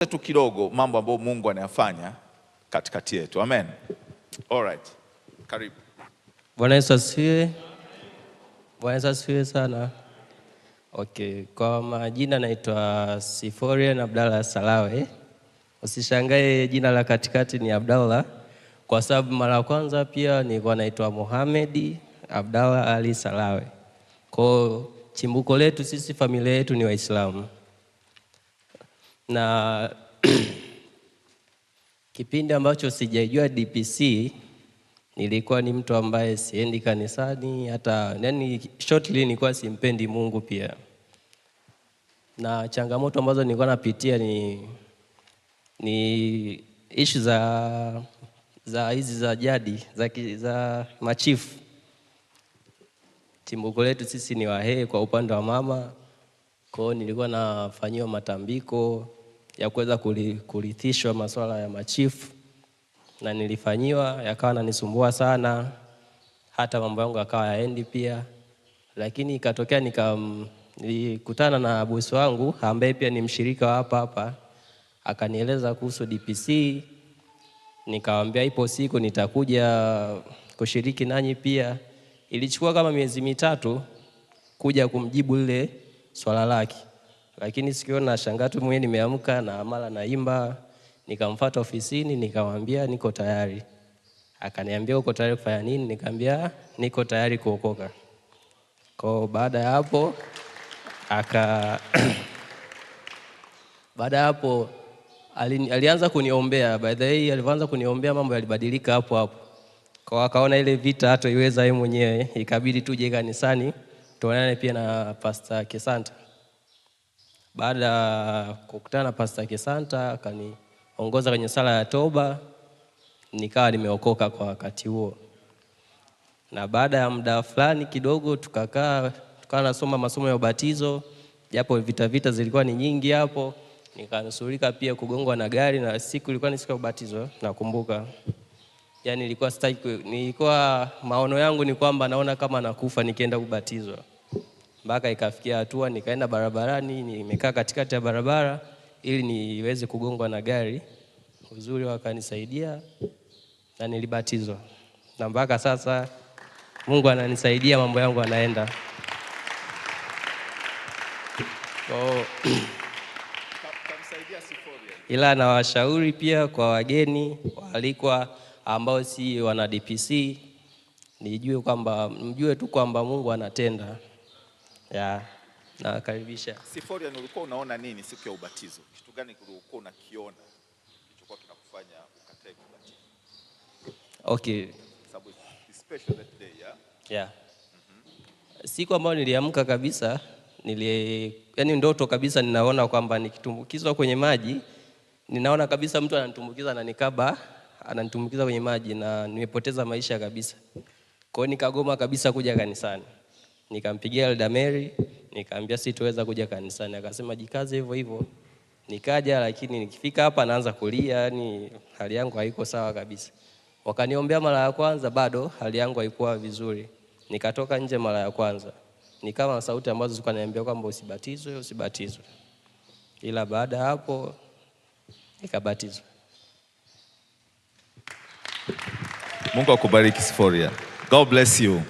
tu kidogo mambo ambayo Mungu anayafanya katikati yetu. Amen. All right. Karibu. Bwana Yesu asifiwe. Bwana Yesu asifiwe sana. Okay, kwa majina naitwa Siforian Abdalla Salawe. Usishangae jina la katikati ni Abdalla kwa sababu mara ya kwanza pia nilikuwa naitwa Mohamed Abdalla Ali Salawe. Kwa chimbuko letu sisi familia yetu ni Waislamu. Na kipindi ambacho sijaijua DPC nilikuwa ni mtu ambaye siendi kanisani, hata yani shortly nilikuwa simpendi Mungu pia. Na changamoto ambazo nilikuwa napitia ni issue za hizi za jadi za machifu. Chimbuko letu sisi ni Wahehe kwa upande wa mama. Kwa hiyo nilikuwa nafanyiwa matambiko ya kuweza kurithishwa masuala ya machifu, na nilifanyiwa, yakawa yananisumbua sana, hata mambo yangu yakawa yaendi pia. Lakini ikatokea nilikutana na bosi wangu ambaye pia ni mshirika wa hapa, akanieleza kuhusu DPC. Nikamwambia ipo siku nitakuja kushiriki nanyi pia. Ilichukua kama miezi mitatu kuja kumjibu lile swala lake. Lakini sikiona nashangaa tu mwenyewe nimeamka na mara naimba. Nikamfuata ofisini nikamwambia niko tayari. Akaniambia uko tayari kufanya nini? Nikamwambia niko tayari kuokoka. Kwa baada ya hapo baada ya hapo alianza kuniombea. By the way, alianza kuniombea, mambo yalibadilika hapo. Kwa akaona ile vita hata iweza yeye mwenyewe, ikabidi tuje kanisani tuonane pia na Pastor Kesanta. Baada ya kukutana na Pastor Kesanta akaniongoza kwenye sala ya toba, nikawa nimeokoka kwa wakati huo. Na baada ya muda fulani kidogo tukawa nasoma masomo ya ubatizo, japo vita zilikuwa ni nyingi hapo. Nikanusurika pia kugongwa na gari, na siku ilikuwa ni siku ya ubatizo nakumbuka. Yani nilikuwa maono yangu ni kwamba naona kama nakufa nikienda kubatizwa. Mpaka ikafikia hatua nikaenda barabarani, nimekaa katikati ya barabara ili niweze kugongwa na gari. Uzuri wakanisaidia na nilibatizwa. Na mpaka sasa Mungu ananisaidia, mambo yangu yanaenda. Ila na washauri pia kwa wageni walikuwa ambao si wana DPC, mjue tu kwamba Mungu anatenda. Na karibisha. Siforian, ulikuwa unaona nini siku ya ubatizo? Kitu gani ulikuwa unakiona kilichokuwa kinakufanya ukatae kubatizo? Okay. Sababu special that day, yeah? Siku ambayo niliamka kabisa, yani ndoto kabisa, ninaona kwamba nikitumbukizwa kwenye maji, ninaona kabisa mtu ananitumbukiza na nikaba ananitumbukiza kwenye maji, na nimepoteza maisha kabisa. Kwa hiyo nikagoma kabisa kuja kanisani. Nikampigia Elder Mary, nikamwambia sitoweza kuja kanisani. Akasema jikaze hivyo hivyo. Nikaja, lakini nikifika hapa naanza kulia, yani hali yangu haiko sawa kabisa. Wakaniombea mara ya kwanza, bado hali yangu haikuwa vizuri. Nikatoka nje mara ya kwanza. Nikawa sauti ambazo zilikuwa zinaniambia kwamba usibatizwe. Ila baada hapo nikabatizwa. Mungu akubariki Siforian. God bless you.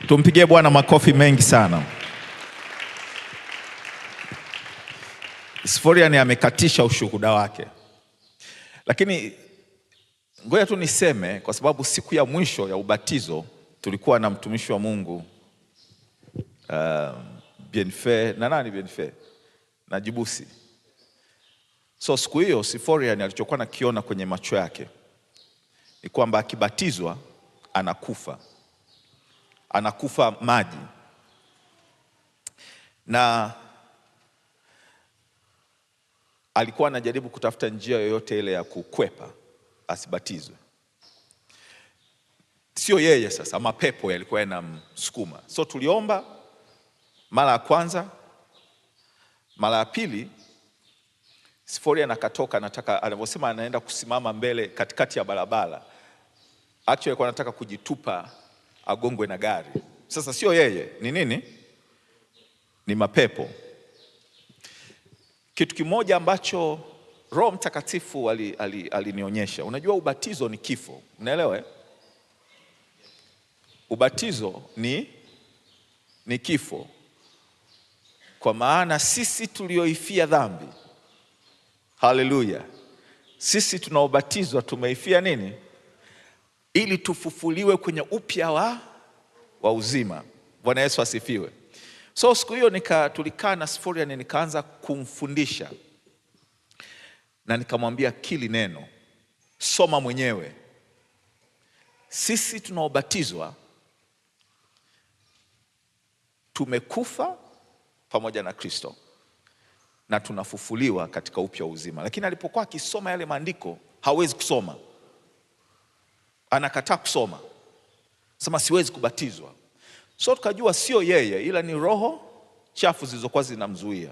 Tumpigie Bwana makofi mengi sana. Siforian amekatisha ushuhuda wake. Lakini ngoja tu niseme, kwa sababu siku ya mwisho ya ubatizo tulikuwa na mtumishi wa Mungu Bienfait na Jibusi. So siku hiyo Siforian alichokuwa nakiona kwenye macho yake ni kwamba akibatizwa anakufa maji, na alikuwa anajaribu kutafuta njia yoyote ile ya kukwepa asibatizwe. Sio yeye sasa, mapepo yalikuwa yanamsukuma. So tuliomba mara ya kwanza. Mara ya pili Siforian akatoka, anavyosema anaenda kusimama mbele katikati ya barabara. Actually alikuwa anataka kujitupa agongwe na gari. Sasa sio yeye, ni nini? Ni mapepo. Kitu kimoja ambacho Roho Mtakatifu alinionyesha, unajua ubatizo ni kifo. Unaelewa? Ubatizo ni kifo. Kwa maana sisi tulioifia dhambi, haleluya, sisi tunaobatizwa tumeifia nini? Ili tufufuliwe kwenye upya wa uzima. Bwana Yesu asifiwe. So siku hiyo tulikaa na Siforian, nikaanza kumfundisha na nikamwambia kili neno, soma mwenyewe. Sisi tunaobatizwa tumekufa pamoja na Kristo na tunafufuliwa katika upya wa uzima. Lakini alipokuwa akisoma yale maandiko hawezi kusoma, anakataa kusoma, sema siwezi kubatizwa. So tukajua sio yeye, ila ni roho chafu zilizokuwa zinamzuia.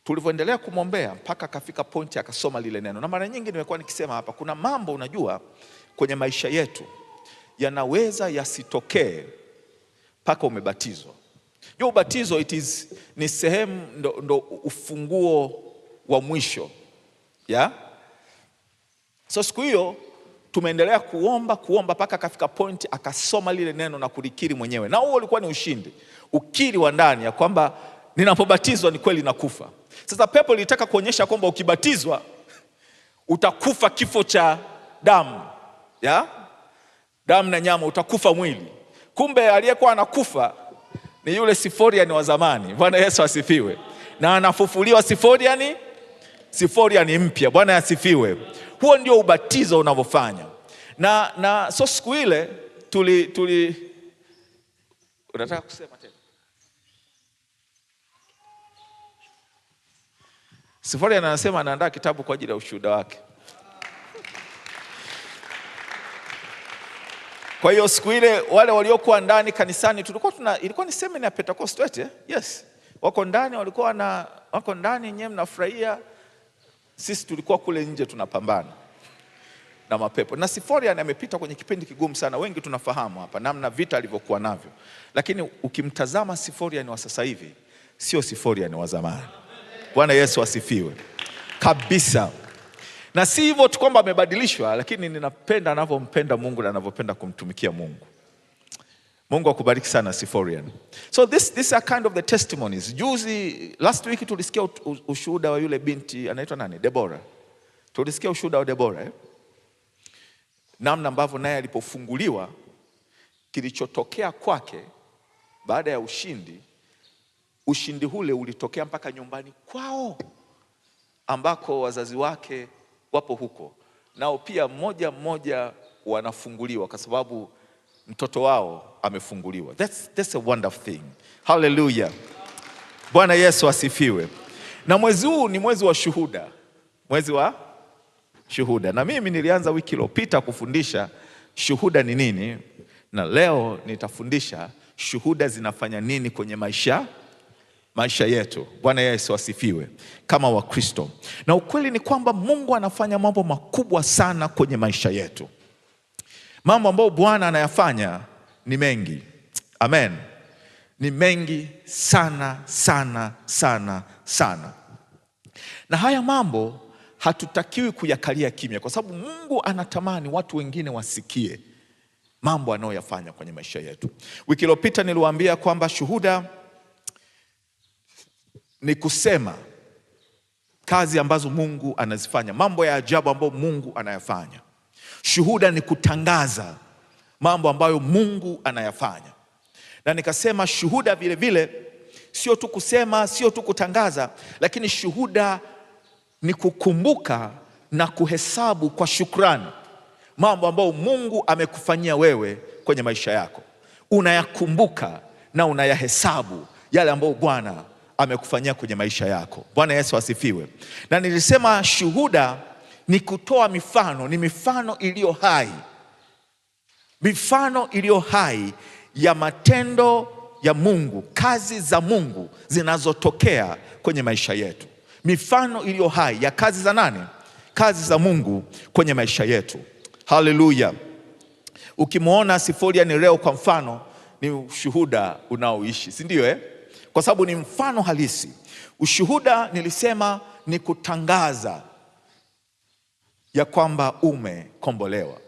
Tulivyoendelea kumwombea mpaka akafika pointi akasoma lile neno. Na mara nyingi nimekuwa nikisema hapa, kuna mambo unajua kwenye maisha yetu yanaweza yasitokee mpaka umebatizwa. Jua ubatizo ni sehemu ndo ufunguo wa mwisho. So siku hiyo tumeendelea kuomba mpaka akafika point akasoma lile neno na kulikiri mwenyewe. Na huo ulikuwa ni ushindi, ukiri wa ndani ya kwamba ninapobatizwa ni kweli nakufa. Sasa pepo lilitaka kuonyesha kwamba ukibatizwa utakufa kifo cha damu, damu na nyama, utakufa mwili. Kumbe aliyekuwa anakufa ni yule Siforian wa zamani. Bwana Yesu asifiwe. Na anafufuliwa Siforian mpya. Bwana asifiwe. Huo ndio ubatizo unavyofanya. Na so siku ile tuli unataka kusema tena? Siforian anasema anaandaa kitabu kwa ajili ya ushuhuda wake. Kwa hiyo siku ile wale waliokuwa ndani kanisani ilikuwa ni seminar ya Pentecost, yes. Wako ndani wako ndani, nyewe mnafurahia. Sisi tulikuwa kule nje tunapambana na mapepo. Na Siforian amepita kwenye kipindi kigumu sana. Wengi tunafahamu hapa namna vita alivyokuwa navyo. Lakini ukimtazama Siforian wa sasa hivi sio Siforian wa zamani. Bwana Yesu asifiwe. Kabisa. Na si hivyo tu kwamba amebadilishwa, lakini ninapenda anavyompenda Mungu na anavyopenda kumtumikia Mungu. Mungu akubariki sana Siforian. So this are kind of the testimonies. Last week tulisikia ushuhuda wa yule binti anaitwa nani? Deborah. Tulisikia ushuhuda wa Deborah. Namna ambavyo naye alipofunguliwa, kilichotokea kwake baada ya ushindi ule ulitokea mpaka nyumbani kwao ambako wazazi wake wapo huko. Nao pia mmoja wanafunguliwa kwa sababu mtoto wao amefunguliwa. That's a wonderful thing. Hallelujah. Bwana Yesu asifiwe. Na mwezi huu ni mwezi wa shuhuda. Mwezi wa shuhuda. Na mimi nilianza wiki iliyopita kufundisha shuhuda ni nini, na leo nitafundisha shuhuda zinafanya nini kwenye maisha yetu. Bwana Yesu asifiwe. Kama Wakristo. Na ukweli ni kwamba Mungu anafanya mambo makubwa sana kwenye maisha yetu. Mambo ambayo Bwana anayafanya ni mengi. Amen. Ni mengi sana sana sana sana. Na haya mambo hatutakiwi kuyakalia kimya, kwa sababu Mungu anatamani watu wengine wasikie mambo anayoyafanya kwenye maisha yetu. Wiki iliyopita niliwaambia kwamba shuhuda ni kusema kazi ambazo Mungu anazifanya, mambo ya ajabu ambayo Mungu anayafanya. Shuhuda ni kutangaza mambo ambayo Mungu anayafanya. Na nikasema shuhuda vile vile sio tu kusema, sio tu kutangaza, lakini shuhuda ni kukumbuka na kuhesabu kwa shukrani mambo ambayo Mungu amekufanyia wewe kwenye maisha yako. Unayakumbuka na unayahesabu yale ambayo Bwana amekufanyia kwenye maisha yako. Bwana Yesu asifiwe. Na nilisema shuhuda ni kutoa mifano, ni mifano iliyo hai. Mifano iliyo hai ya matendo ya Mungu, kazi za Mungu zinazotokea kwenye maisha yetu. Mifano iliyo hai ya kazi za nani? Kazi za Mungu kwenye maisha yetu. Haleluya. Ukimwona Siforian leo kwa mfano, ni ushuhuda unaoishi, si ndio Kwa sababu ni mfano halisi. Ushuhuda nilisema ni kutangaza ya kwamba umekombolewa.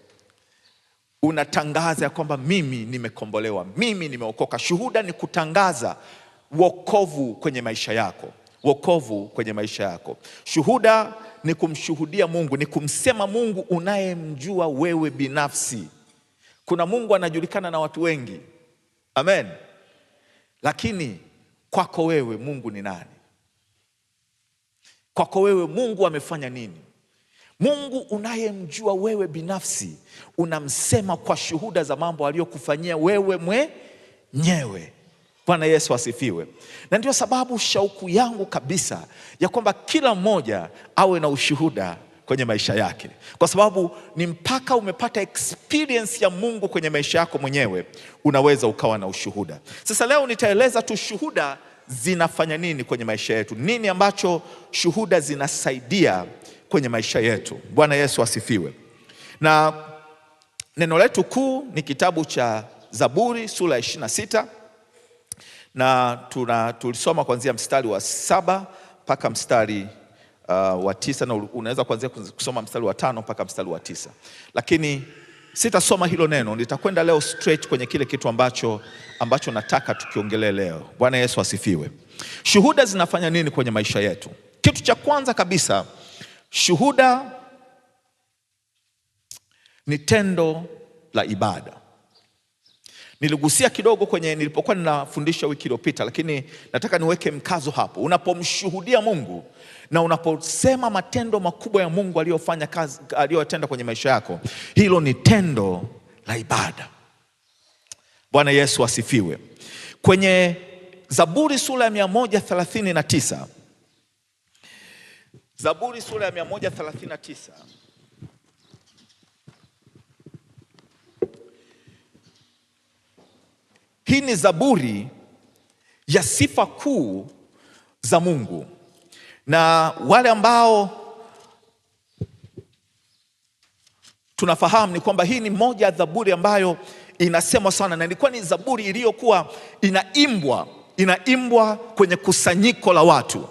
Unatangaza ya kwamba mimi nimekombolewa, mimi nimeokoka. Shuhuda ni kutangaza wokovu kwenye maisha yako, wokovu kwenye maisha yako. Shuhuda ni kumshuhudia Mungu, ni kumsema Mungu unayemjua wewe binafsi. Kuna Mungu anajulikana na watu wengi, amen, lakini kwako wewe Mungu ni nani? Kwako wewe Mungu amefanya nini? Mungu unayemjua wewe binafsi unamsema kwa shuhuda za mambo aliyokufanyia wewe mwenyewe. Bwana Yesu asifiwe. Na ndio sababu shauku yangu kabisa ya kwamba kila mmoja awe na ushuhuda kwenye maisha yake, kwa sababu ni mpaka umepata experience ya Mungu kwenye maisha yako mwenyewe unaweza ukawa na ushuhuda. Sasa leo nitaeleza tu shuhuda zinafanya nini kwenye maisha yetu, nini ambacho shuhuda zinasaidia kwenye maisha yetu. Bwana Yesu asifiwe. Na neno letu kuu ni kitabu cha Zaburi sura ya 26, na tulisoma kuanzia mstari wa 7 mpaka mstari wa 9, na unaweza kuanzia kusoma mstari wa 5 mpaka mstari wa 9. Lakini sitasoma hilo neno, nitakwenda leo straight kwenye kile kitu ambacho nataka tukiongelee leo. Bwana Yesu asifiwe. Shuhuda zinafanya nini kwenye maisha yetu? Kitu cha kwanza kabisa, shuhuda ni tendo la ibada. Niligusia kidogo nilipokuwa ninafundisha wiki iliyopita, lakini nataka niweke mkazo hapo. Unapomshuhudia Mungu na unaposema matendo makubwa ya Mungu aliyofanya, kazi aliyotenda kwenye maisha yako, hilo ni tendo la ibada. Bwana Yesu asifiwe. Kwenye Zaburi sura ya 139, Zaburi sura ya 139, hii ni zaburi ya sifa kuu za Mungu. Na wale ambao tunafahamu ni kwamba hii ni moja ya zaburi ambayo inasemwa sana, na ilikuwa ni zaburi iliyokuwa inaimbwa kwenye kusanyiko la watu.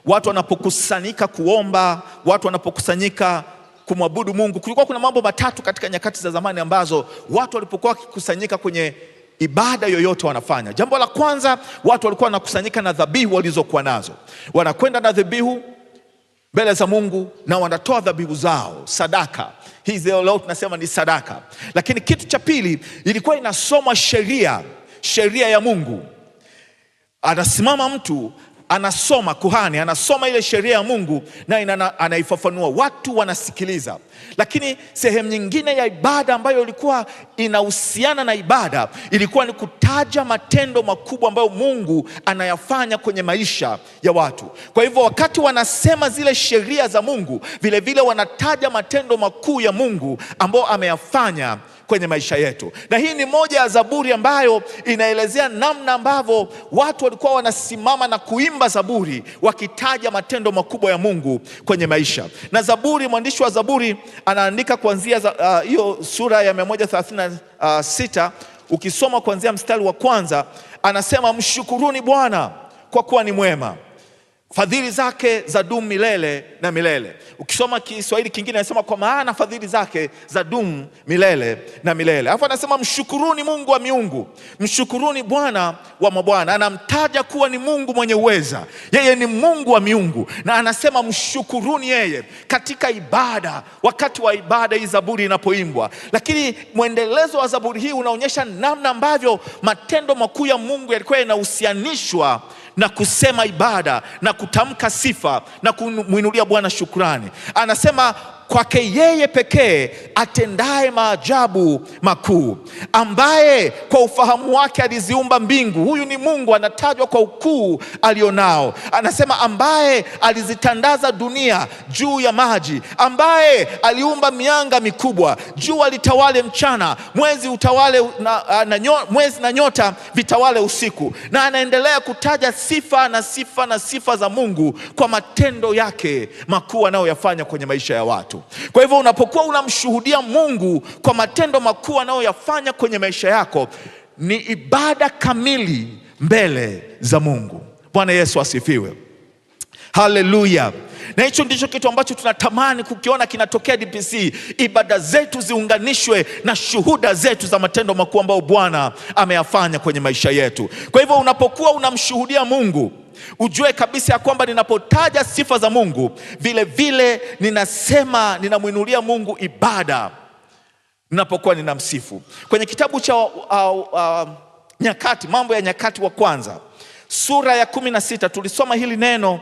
Watu wanapokusanyika kuomba, watu wanapokusanyika kumwabudu Mungu. Kulikuwa kuna mambo matatu katika nyakati za zamani ambazo watu walipokuwa wakikusanyika kwenye ibada yoyote wanafanya. Jambo la kwanza, watu walikuwa wanakusanyika na dhabihu walizokuwa nazo. Wanakwenda na dhabihu mbele za Mungu na wanatoa dhabihu zao, sadaka. Hizi leo tunasema ni sadaka. Lakini kitu cha pili, ilikuwa inasoma sheria ya Mungu. Anasimama mtu, anasoma, kuhani anasoma ile sheria ya Mungu na anaifafanua, watu wanasikiliza. Lakini sehemu nyingine ya ibada ambayo ilikuwa inahusiana na ibada ilikuwa ni kutaja matendo makubwa ambayo Mungu anayafanya kwenye maisha ya watu. Kwa hivyo wakati wanasema zile sheria za Mungu, vile vile wanataja matendo makuu ya Mungu ambayo ameyafanya kwenye maisha yetu. Na hii ni moja ya zaburi ambayo inaelezea namna ambavyo watu walikuwa wanasimama na kuimba zaburi wakitaja matendo makubwa ya Mungu kwenye maisha. Na zaburi, mwandishi wa zaburi anaandika kuanzia hiyo sura ya 136, ukisoma kuanzia mstari wa kwanza, anasema mshukuruni Bwana kwa kuwa ni mwema, fadhili zake zadumu milele na milele. Ukisoma Kiswahili kingine anasema kwa maana fadhili zake zadumu milele na milele. Alafu anasema mshukuruni Mungu wa miungu, mshukuruni Bwana wa mabwana. Anamtaja kuwa ni Mungu mwenye uweza, yeye ni Mungu wa miungu, na anasema mshukuruni yeye katika ibada. Wakati wa ibada hii zaburi inapoimbwa, lakini mwendelezo wa zaburi hii unaonyesha namna ambavyo matendo makuu ya Mungu yalikuwa yanahusianishwa na kusema ibada na kutamka sifa na kumwinulia Bwana shukrani. Anasema kwake yeye pekee atendaye maajabu makuu, ambaye kwa ufahamu wake aliziumba mbingu. Huyu ni Mungu anatajwa kwa ukuu alionao. Anasema ambaye alizitandaza dunia juu ya maji, ambaye aliumba mianga mikubwa, jua litawale mchana, mwezi utawale mwezi na nyota vitawale usiku. Na anaendelea kutaja sifa za Mungu kwa matendo yake makuu anayoyafanya kwenye maisha ya watu. Kwa hivyo unapokuwa unamshuhudia Mungu kwa matendo makuu anayoyafanya kwenye maisha yako, ni ibada kamili mbele za Mungu. Bwana Yesu asifiwe. Haleluya. Na hicho ndicho kitu ambacho tunatamani kukiona kinatokea DPC. Ibada zetu ziunganishwe na shuhuda zetu za matendo makuu ambayo Bwana ameyafanya kwenye maisha yetu. Kwa hivyo unapokuwa unamshuhudia Mungu, ujue kabisa ya kwamba ninapotaja sifa za Mungu, vile vile ninamwinulia Mungu ibada ninapokuwa ninamsifu. Kwenye kitabu cha Nyakati, Mambo ya Nyakati wa Kwanza, sura ya 16, tulisoma hili neno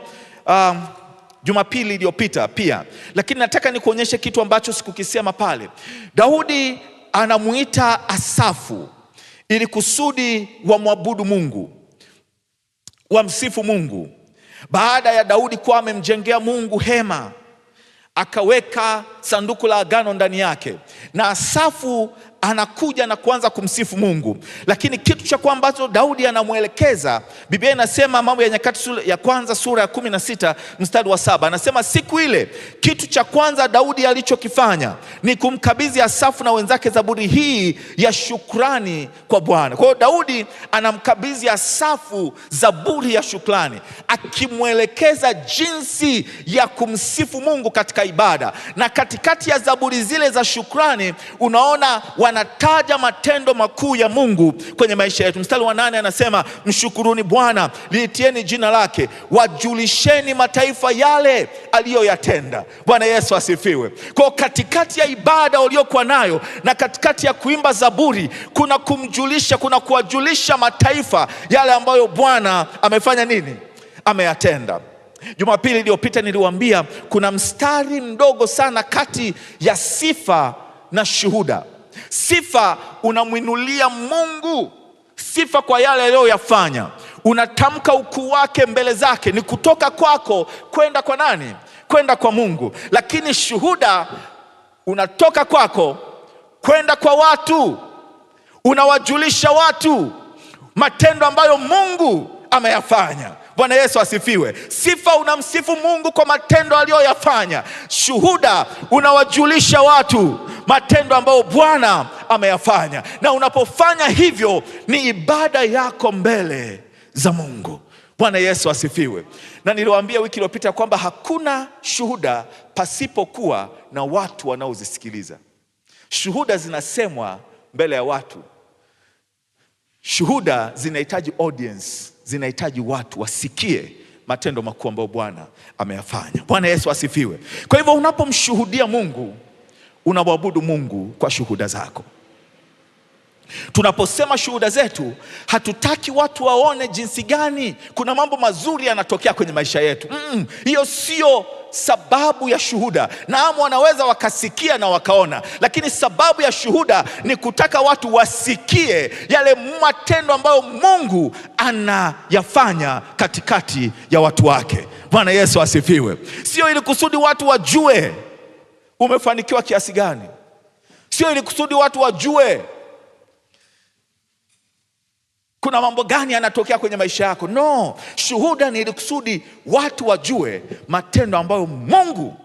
Jumapili iliyopita pia, lakini nataka nikuonyeshe kitu ambacho sikukisema pale. Daudi anamuita Asafu ili kusudi wamwabudu Mungu, wamsifu Mungu. Baada ya Daudi kuwa amemjengea Mungu hema, akaweka sanduku la agano ndani yake, na Asafu anakuja na kuanza kumsifu Mungu. Lakini kitu cha kwanza ambacho Daudi anamuelekeza, Biblia inasema, Mambo ya Nyakati ya Kwanza sura ya 16 mstari wa 7, anasema siku ile kitu cha kwanza Daudi alichokifanya ni kumkabidhi Asafu na wenzake zaburi hii ya shukrani kwa Bwana. Kwa hiyo Daudi anamkabidhi Asafu zaburi ya shukrani, akimwelekeza jinsi ya kumsifu Mungu katika ibada. Na katikati ya zaburi zile za shukrani unaona wanataja matendo makuu ya Mungu kwenye maisha yetu. Mstari wa 8 anasema, mshukuruni Bwana, liitieni jina lake, wajulisheni mataifa yale aliyoyatenda. Bwana Yesu asifiwe. Kwa katikati ya ibada uliokuwa nayo na katikati ya kuimba zaburi, kuna kumjulisha, kuna kuwajulisha mataifa yale ambayo Bwana amefanya nini? Ameyatenda. Jumapili iliyopita niliwaambia kuna mstari mdogo sana kati ya sifa na shuhuda. Sifa, unamwinulia Mungu sifa kwa yale aliyoyafanya, unatamka ukuu wake mbele zake, ni kutoka kwako kwenda kwa nani? Kwenda kwa Mungu. Lakini shuhuda, unatoka kwako kwenda kwa watu, unawajulisha watu matendo ambayo Mungu ameyafanya. Bwana Yesu asifiwe. Sifa, unamsifu Mungu kwa matendo aliyoyafanya. Shuhuda, unawajulisha watu matendo ambayo Bwana ameyafanya. Na unapofanya hivyo, ni ibada yako mbele za Mungu. Bwana Yesu asifiwe. Na niliwaambia wiki iliyopita kwamba hakuna shuhuda pasipokuwa na watu wanaozisikiliza. Shuhuda zinasemwa mbele ya watu. Shuhuda zinahitaji audience, zinahitaji watu wasikie matendo makuu ambayo Bwana ameyafanya. Bwana Yesu asifiwe. Kwa hivyo unapomshuhudia Mungu, unamwabudu Mungu kwa shuhuda zako. Tunaposema shuhuda zetu, hatutaki watu waone jinsi gani kuna mambo mazuri yanatokea kwenye maisha yetu. Hiyo sio sababu ya shuhuda. Naam, wanaweza wakasikia na wakaona, lakini sababu ya shuhuda ni kutaka watu wasikie yale matendo ambayo Mungu anayafanya katikati ya watu wake. Bwana Yesu asifiwe. Sio ili kusudi watu wajue umefanikiwa kiasi gani, sio ili kusudi watu wajue kuna mambo gani yanatokea kwenye maisha yako. No, shuhuda ni ili kusudi watu wajue matendo ambayo Mungu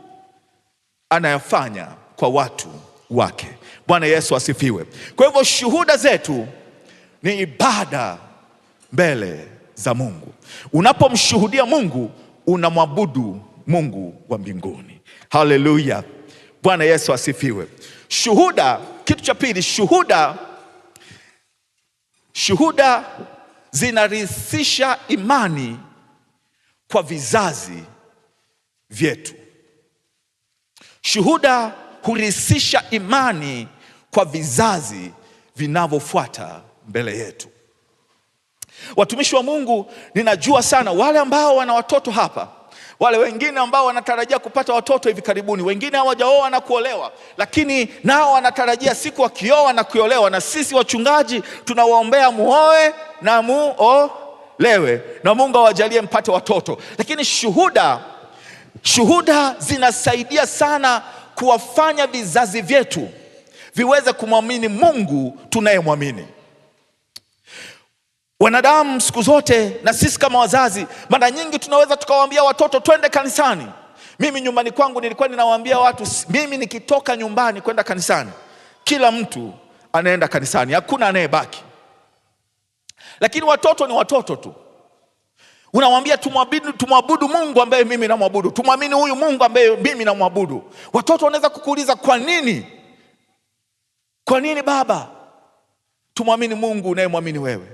anayafanya kwa watu wake. Bwana Yesu asifiwe. Kwa hivyo shuhuda zetu ni ibada mbele za Mungu. Unapomshuhudia Mungu, unamwabudu Mungu wa mbinguni. Haleluya. Bwana Yesu asifiwe. Shuhuda, kitu cha pili, shuhuda zinarithisha imani kwa vizazi vyetu. Shuhuda hurithisha imani kwa vizazi vinavyofuata mbele yetu. Watumishi wa Mungu, ninajua sana wale ambao wana watoto hapa, wale wengine ambao wanatarajia kupata watoto hivi karibuni, wengine hawajaoa na kuolewa, lakini nao wanatarajia siku wakioa na kuolewa. Na sisi wachungaji tunawaombea muoe na muolewe, na Mungu awajalie mpate watoto. Lakini shuhuda zinasaidia sana kuwafanya vizazi vyetu viweze kumwamini Mungu tunayemwamini. Wanadamu siku zote, na sisi kama wazazi, mara nyingi tunaweza tukawaambia watoto twende kanisani. Mimi nyumbani kwangu nilikuwa ninawaambia watu, mimi nikitoka nyumbani kwenda kanisani, kila mtu anaenda kanisani, hakuna anayebaki. Lakini watoto ni watoto tu. Unamwambia tumwabudu Mungu ambaye mimi namwabudu, tumwamini huyu Mungu ambaye mimi namwabudu. Watoto wanaweza kukuuliza kwa nini? Kwa nini baba tumwamini Mungu unayemwamini wewe?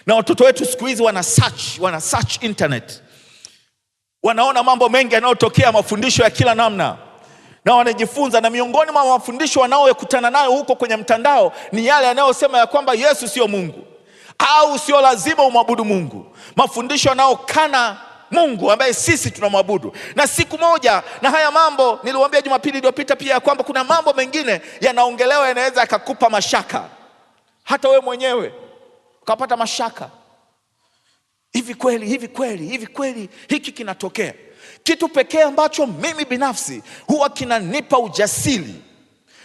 Na watoto wetu siku hizi wana search internet, wanaona mambo mengi yanayotokea, mafundisho ya kila namna, na wanajifunza. Na miongoni mwa mafundisho wanaokutana nayo huko kwenye mtandao ni yale yanayosema ya kwamba Yesu sio Mungu, au sio lazima umwabudu Mungu. Mafundisho yanayokana Mungu ambaye sisi tunamwabudu. Na siku moja, na haya mambo niliwaambia Jumapili iliyopita pia, kwamba kuna mambo mengine yanaongelewa yanaweza yakakupa mashaka, hata we mwenyewe ukapata mashaka. Hivi kweli hiki kinatokea? Kitu pekee ambacho mimi binafsi huwa kinanipa ujasiri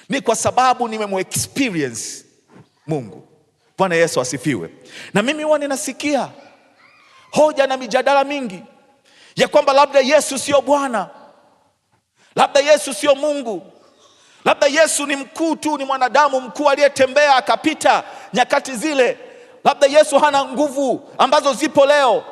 ni kwa sababu nimemexperience Mungu. Bwana Yesu asifiwe. Na mimi huwa ninasikia hoja na mijadala mingi ya kwamba labda Yesu sio Bwana, labda Yesu sio Mungu, labda Yesu ni mkuu tu, ni mwanadamu mkuu aliyetembea akapita nyakati zile, labda Yesu hana nguvu ambazo zipo leo.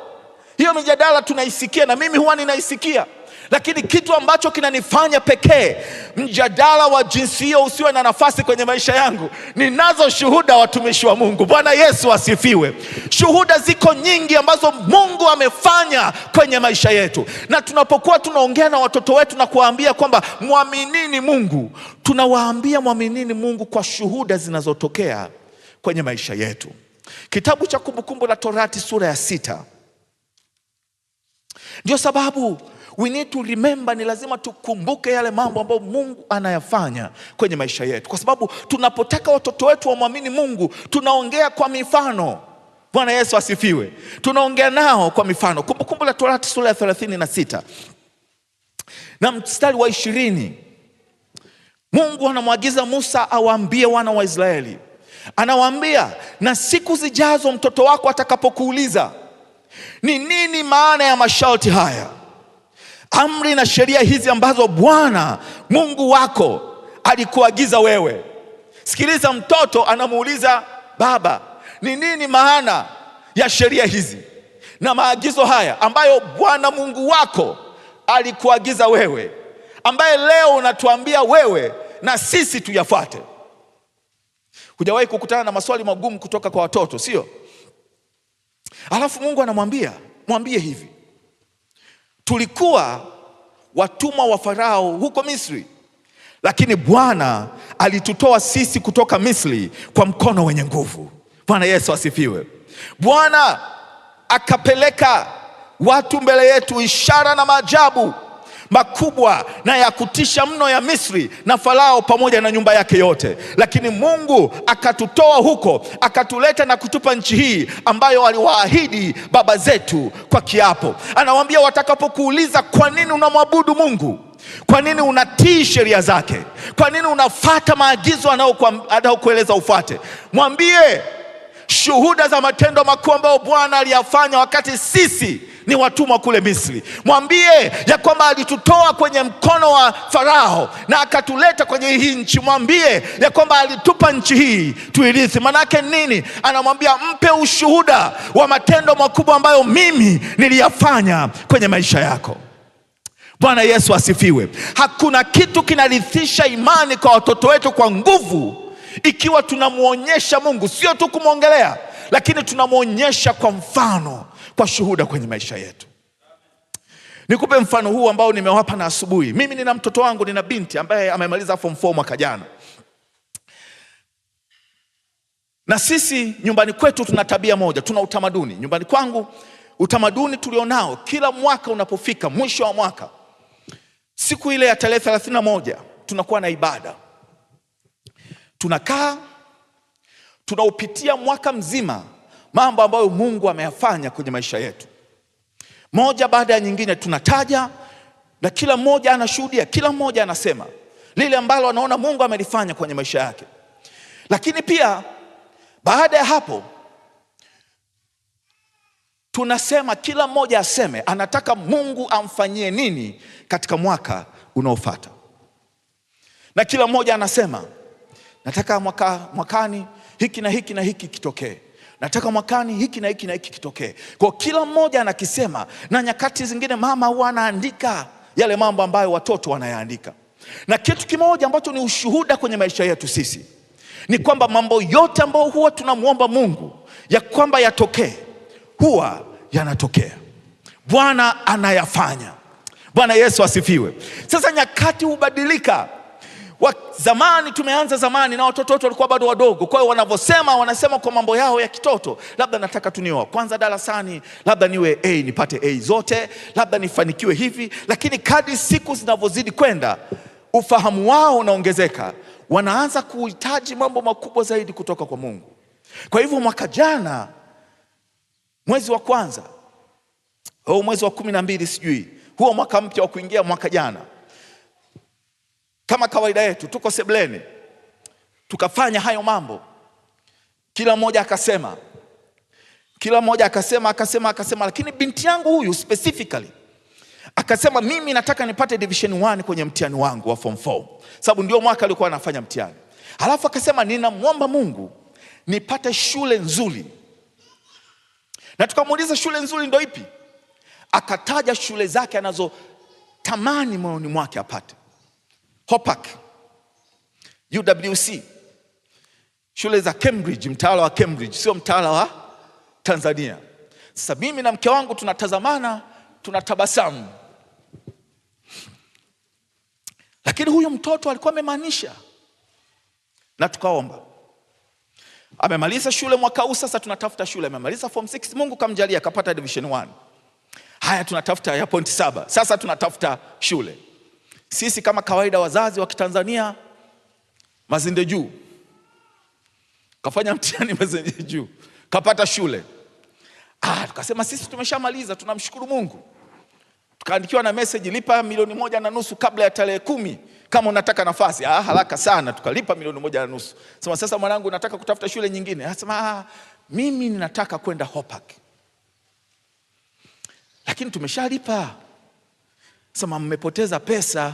Hiyo mijadala tunaisikia na mimi huwa ninaisikia, lakini kitu ambacho kinanifanya pekee mjadala wa jinsi hiyo usiwe na nafasi kwenye maisha yangu, ninazo shuhuda, watumishi wa Mungu. Bwana Yesu asifiwe. Shuhuda ziko nyingi ambazo Mungu amefanya kwenye maisha yetu, na tunapokuwa tunaongea na watoto wetu na kuwaambia kwamba mwaminini Mungu, tunawaambia mwaminini Mungu kwa shuhuda zinazotokea kwenye maisha yetu. Kitabu cha Kumbukumbu la Torati sura ya 6. Ndio sababu we need to remember, ni lazima tukumbuke yale mambo ambayo Mungu anayafanya kwenye maisha yetu, kwa sababu tunapotaka watoto wetu wamwamini Mungu, tunaongea kwa mifano. Bwana Yesu asifiwe. Tunaongea nao kwa mifano. Kumbukumbu la Torati sura ya 36 na mstari wa 20, Mungu anamwagiza Musa awaambie wana wa Israeli, anawaambia, na siku zijazo mtoto wako atakapokuuliza ni nini maana ya masharti haya, amri na sheria hizi ambazo Bwana Mungu wako alikuagiza wewe. Sikiliza, mtoto anamuuliza baba, ni nini maana ya sheria hizi na maagizo haya ambayo Bwana Mungu wako alikuagiza wewe, ambaye leo unatuambia wewe na sisi tuyafuate. Hujawahi kukutana na maswali magumu kutoka kwa watoto, sio? Alafu Mungu anamwambia, mwambie hivi, tulikuwa watumwa wa Farao huko Misri, lakini Bwana alitutoa sisi kutoka Misri kwa mkono wenye nguvu. Bwana Yesu asifiwe. Bwana akapeleka watu mbele yetu, ishara na maajabu makubwa na ya kutisha mno ya Misri na Farao pamoja na nyumba yake yote. Lakini Mungu akatutoa huko, akatuleta na kutupa nchi hii ambayo aliwaahidi baba zetu kwa kiapo. Anawaambia, watakapokuuliza kwa nini unamwabudu Mungu, kwa nini unatii sheria zake, kwa nini unafuata maagizo anayokueleza ufuate, mwambie shuhuda za matendo makuu ambayo Bwana aliyafanya wakati sisi ni watumwa kule Misri. Mwambie ya kwamba alitutoa kwenye mkono wa Farao na akatuleta kwenye hii nchi. Mwambie ya kwamba alitupa nchi hii tuirithi. Manake nini? Anamwambia mpe ushuhuda wa matendo makubwa ambayo mimi niliyafanya kwenye maisha yako. Bwana Yesu asifiwe. Hakuna kitu kinarithisha imani kwa watoto wetu kwa nguvu ikiwa tunamuonyesha Mungu, sio tu kumwongelea, lakini tunamuonyesha kwa mfano, kwa shuhuda kwenye maisha yetu. Nikupe mfano huu ambao nimewapa na asubuhi. Mimi nina mtoto wangu, nina binti ambaye amemaliza form 4 mwaka jana. Na sisi nyumbani kwetu tuna tabia moja, tuna utamaduni. Nyumbani kwangu utamaduni tulionao, kila mwaka unapofika mwisho wa mwaka, siku ile ya tarehe 31 tunakuwa na ibada. Tunakaa, tunaupitia mwaka mzima mambo ambayo Mungu ameyafanya kwenye maisha yetu. Moja baada ya nyingine tunataja, na kila mmoja anashuhudia, kila mmoja anasema lile ambalo anaona Mungu amelifanya kwenye maisha yake. Lakini pia baada ya hapo tunasema, kila mmoja aseme anataka Mungu amfanyie nini katika mwaka unaofuata. Na kila mmoja anasema nataka mwakani hiki na hiki na hiki kitokee. nataka mwakani hiki na hiki na hiki kitokee. Kwa kila mmoja anakisema, na nyakati zingine mama huwa anaandika yale mambo ambayo watoto wanayaandika. Na kitu kimoja ambacho ni ushuhuda kwenye maisha yetu sisi ni kwamba mambo yote ambayo huwa tunamuomba Mungu ya kwamba yatokee, huwa yanatokea. Bwana anayafanya. Bwana Yesu asifiwe. Sasa nyakati hubadilika. Zamani, tumeanza zamani na watoto wetu walikuwa bado wadogo. Kwa hiyo wanasema kwa mambo yao ya kitoto, labda nataka tu niwe wa kwanza darasani, labda niwe A, nipate A zote, labda nifanikiwe hivi. Lakini kadri siku zinavyozidi kwenda, ufahamu wao unaongezeka, wanaanza kuhitaji mambo makubwa zaidi kutoka kwa Mungu. Kwa hivyo mwaka jana, mwezi wa kwanza au mwezi wa 12, sijui, huo mwaka mpya wa kuingia mwaka jana, kama kawaida yetu tuko sebleni, tukafanya hayo mambo. Kila mmoja akasema, lakini binti yangu huyu specifically akasema, mimi nataka nipate division 1 kwenye mtihani wangu wa form 4, sababu ndio mwaka alikuwa anafanya mtihani. Halafu akasema, ninamwomba Mungu nipate shule nzuri. Na tukamuuliza shule nzuri ndio ipi? Akataja shule zake anazotamani moyoni mwake apate. Hopak, UWC, shule za Cambridge, mtaala wa Cambridge, sio mtaala wa Tanzania. Sasa mimi na mke wangu tunatazamana, tunatabasamu. Lakini huyu mtoto alikuwa amemaanisha, na tukaomba. Amemaliza shule mwaka huu, sasa tunatafuta shule. Amemaliza form 6, Mungu kamjalia akapata division 1. Haya, tunatafuta ya point 7. Sasa tunatafuta shule. Sisi kama kawaida wazazi wa Kitanzania, Mazinde Juu, kafanya mtihani Mazinde Juu, kapata shule. Tukasema sisi tumeshamaliza, tunamshukuru Mungu. Tukaandikiwa na message, lipa 1.5 milioni kabla ya tarehe 10 kama unataka nafasi. Haraka sana, tukalipa 1.5 milioni. Sasa mwanangu, nataka kutafuta shule nyingine. Anasema mimi ninataka kwenda Hopak. Lakini tumeshalipa. Sema mmepoteza pesa,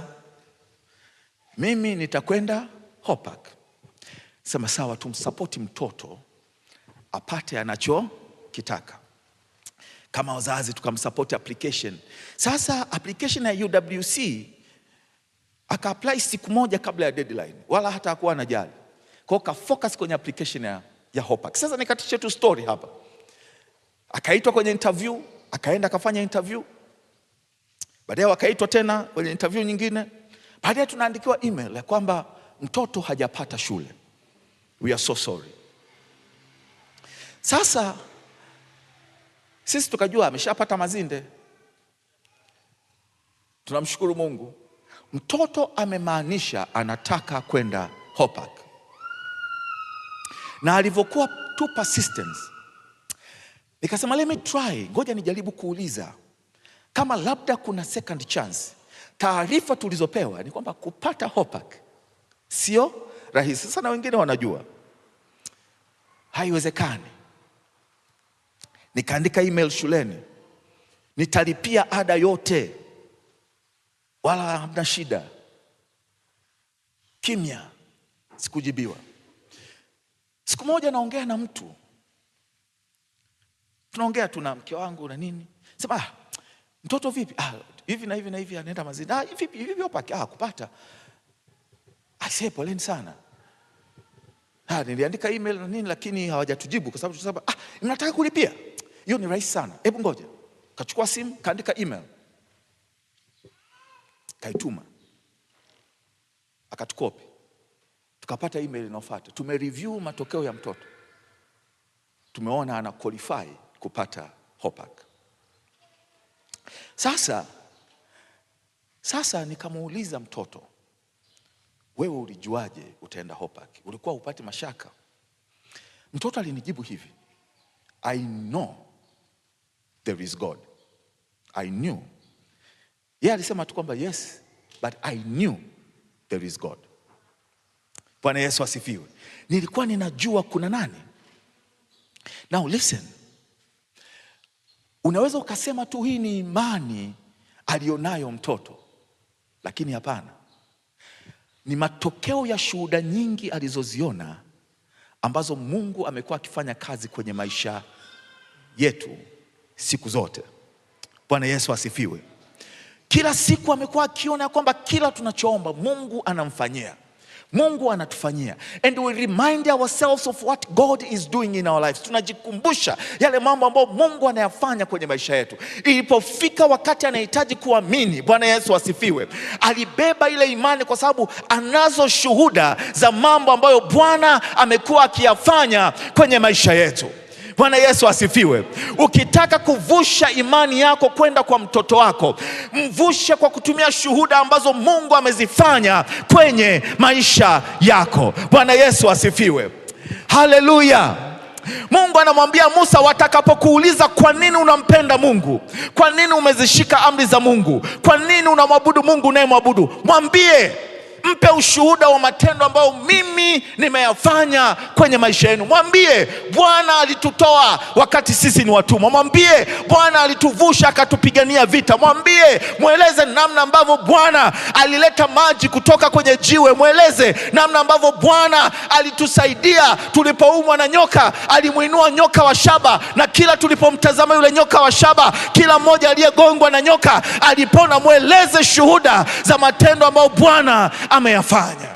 mimi nitakwenda Hopak. Sema sawa, tumsapoti mtoto apate anachokitaka. Kama wazazi tukamsapoti application. Sasa application ya UWC aka-apply siku moja kabla ya deadline, wala hata hakuwa anajali. Kwa hiyo ka-focus kwenye application ya Hopak. Sasa nikatisha tu story hapa. Akaitwa kwenye interview, akaenda akafanya interview. Baadaye wakaitwa tena kwenye interview nyingine. Baadaye tunaandikiwa email ya kwamba mtoto hajapata shule. We are so sorry. Sasa sisi tukajua ameshapata Mazinde. Tunamshukuru Mungu. Mtoto amemaanisha anataka kwenda Hopak. Na alivyokuwa too persistent, nikasema let me try, ngoja nijaribu kuuliza kama labda kuna second chance. Taarifa tulizopewa ni kwamba kupata Hopak sio rahisi. Sasa na wengine wanajua haiwezekani. Nikaandika email shuleni, nitalipia ada yote, wala hamna shida. Kimya, sikujibiwa. Siku moja naongea na mtu, tunaongea tu na mke wangu na nini, sema mtoto vipi? Hivi na hivi na hivi, anaenda Mazinde. Hivi Hopak kupata. Asema poleni sana. Niliandika email na nini, lakini hawajatujibu kwa sababu tunasema mnataka kulipia. Hiyo ni rahisi sana. Hebu ngoja. Kachukua simu, kaandika email, kaituma, akatukopi. Tukapata email inayofuata. Tumereview matokeo ya mtoto, tumeona ana qualify kupata Hopak. Sasa nikamuuliza mtoto, wewe ulijuaje utaenda Hopak? Ulikuwa upate mashaka? Mtoto alinijibu hivi, I know there is God. I knew. Yeye alisema tu kwamba yes, but I knew there is God. Bwana Yesu asifiwe. Nilikuwa ninajua kuna nani. Now listen. Unaweza ukasema tu hii ni imani alionayo mtoto, lakini hapana. Ni matokeo ya shuhuda nyingi alizoziona ambazo Mungu amekuwa akifanya kazi kwenye maisha yetu siku zote. Bwana Yesu asifiwe. Kila siku amekuwa akiona kwamba kila tunachoomba Mungu anamfanyia, Mungu anatufanyia. And we remind ourselves of what God is doing in our lives. Tunajikumbusha yale mambo ambayo Mungu anayafanya kwenye maisha yetu. Ilipofika wakati anahitaji kuamini, Bwana Yesu asifiwe, alibeba ile imani kwa sababu anazo shuhuda za mambo ambayo Bwana amekuwa akiyafanya kwenye maisha yetu. Bwana Yesu asifiwe. Ukitaka kuvusha imani yako kwenda kwa mtoto wako, mvushe kwa kutumia shuhuda ambazo Mungu amezifanya kwenye maisha yako. Bwana Yesu asifiwe. Haleluya. Mungu anamwambia Musa, watakapokuuliza kwa nini unampenda Mungu, kwa nini umezishika amri za Mungu, kwa nini unamwabudu Mungu unayemwabudu, mwambie, mpe ushuhuda wa matendo ambayo mimi nimeyafanya kwenye maisha yenu. Mwambie Bwana alitutoa wakati sisi ni watumwa. Mwambie Bwana alituvusha akatupigania vita. Mwambie, mweleze namna ambavyo Bwana alileta maji kutoka kwenye jiwe. Mweleze namna ambavyo Bwana alitusaidia tulipoumwa na nyoka, alimuinua nyoka wa shaba, na kila tulipomtazama yule nyoka wa shaba, kila mmoja aliyegongwa na nyoka alipona. Mweleze shuhuda za matendo ambayo Bwana ameyafanya.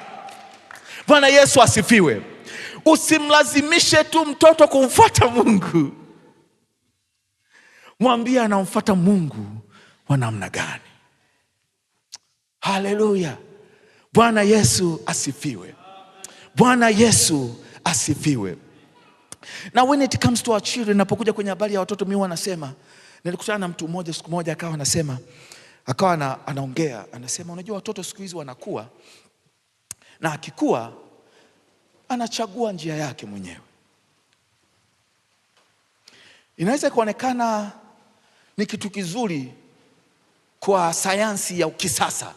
Bwana Yesu asifiwe. Usimlazimishe tu mtoto kumfuata Mungu, mwambie anamfuata Mungu wa namna gani. Haleluya. Bwana Yesu asifiwe. Bwana Yesu asifiwe. Now when it comes to our children, napokuja kwenye habari ya watoto, mimi wanasema, nilikutana na mtu mmoja siku moja akawa anaongea, anasema, unajua watoto siku hizi wanakuwa, na akikua anachagua njia yake mwenyewe. Inaweza kuonekana ni kitu kizuri kwa sayansi ya kisasa,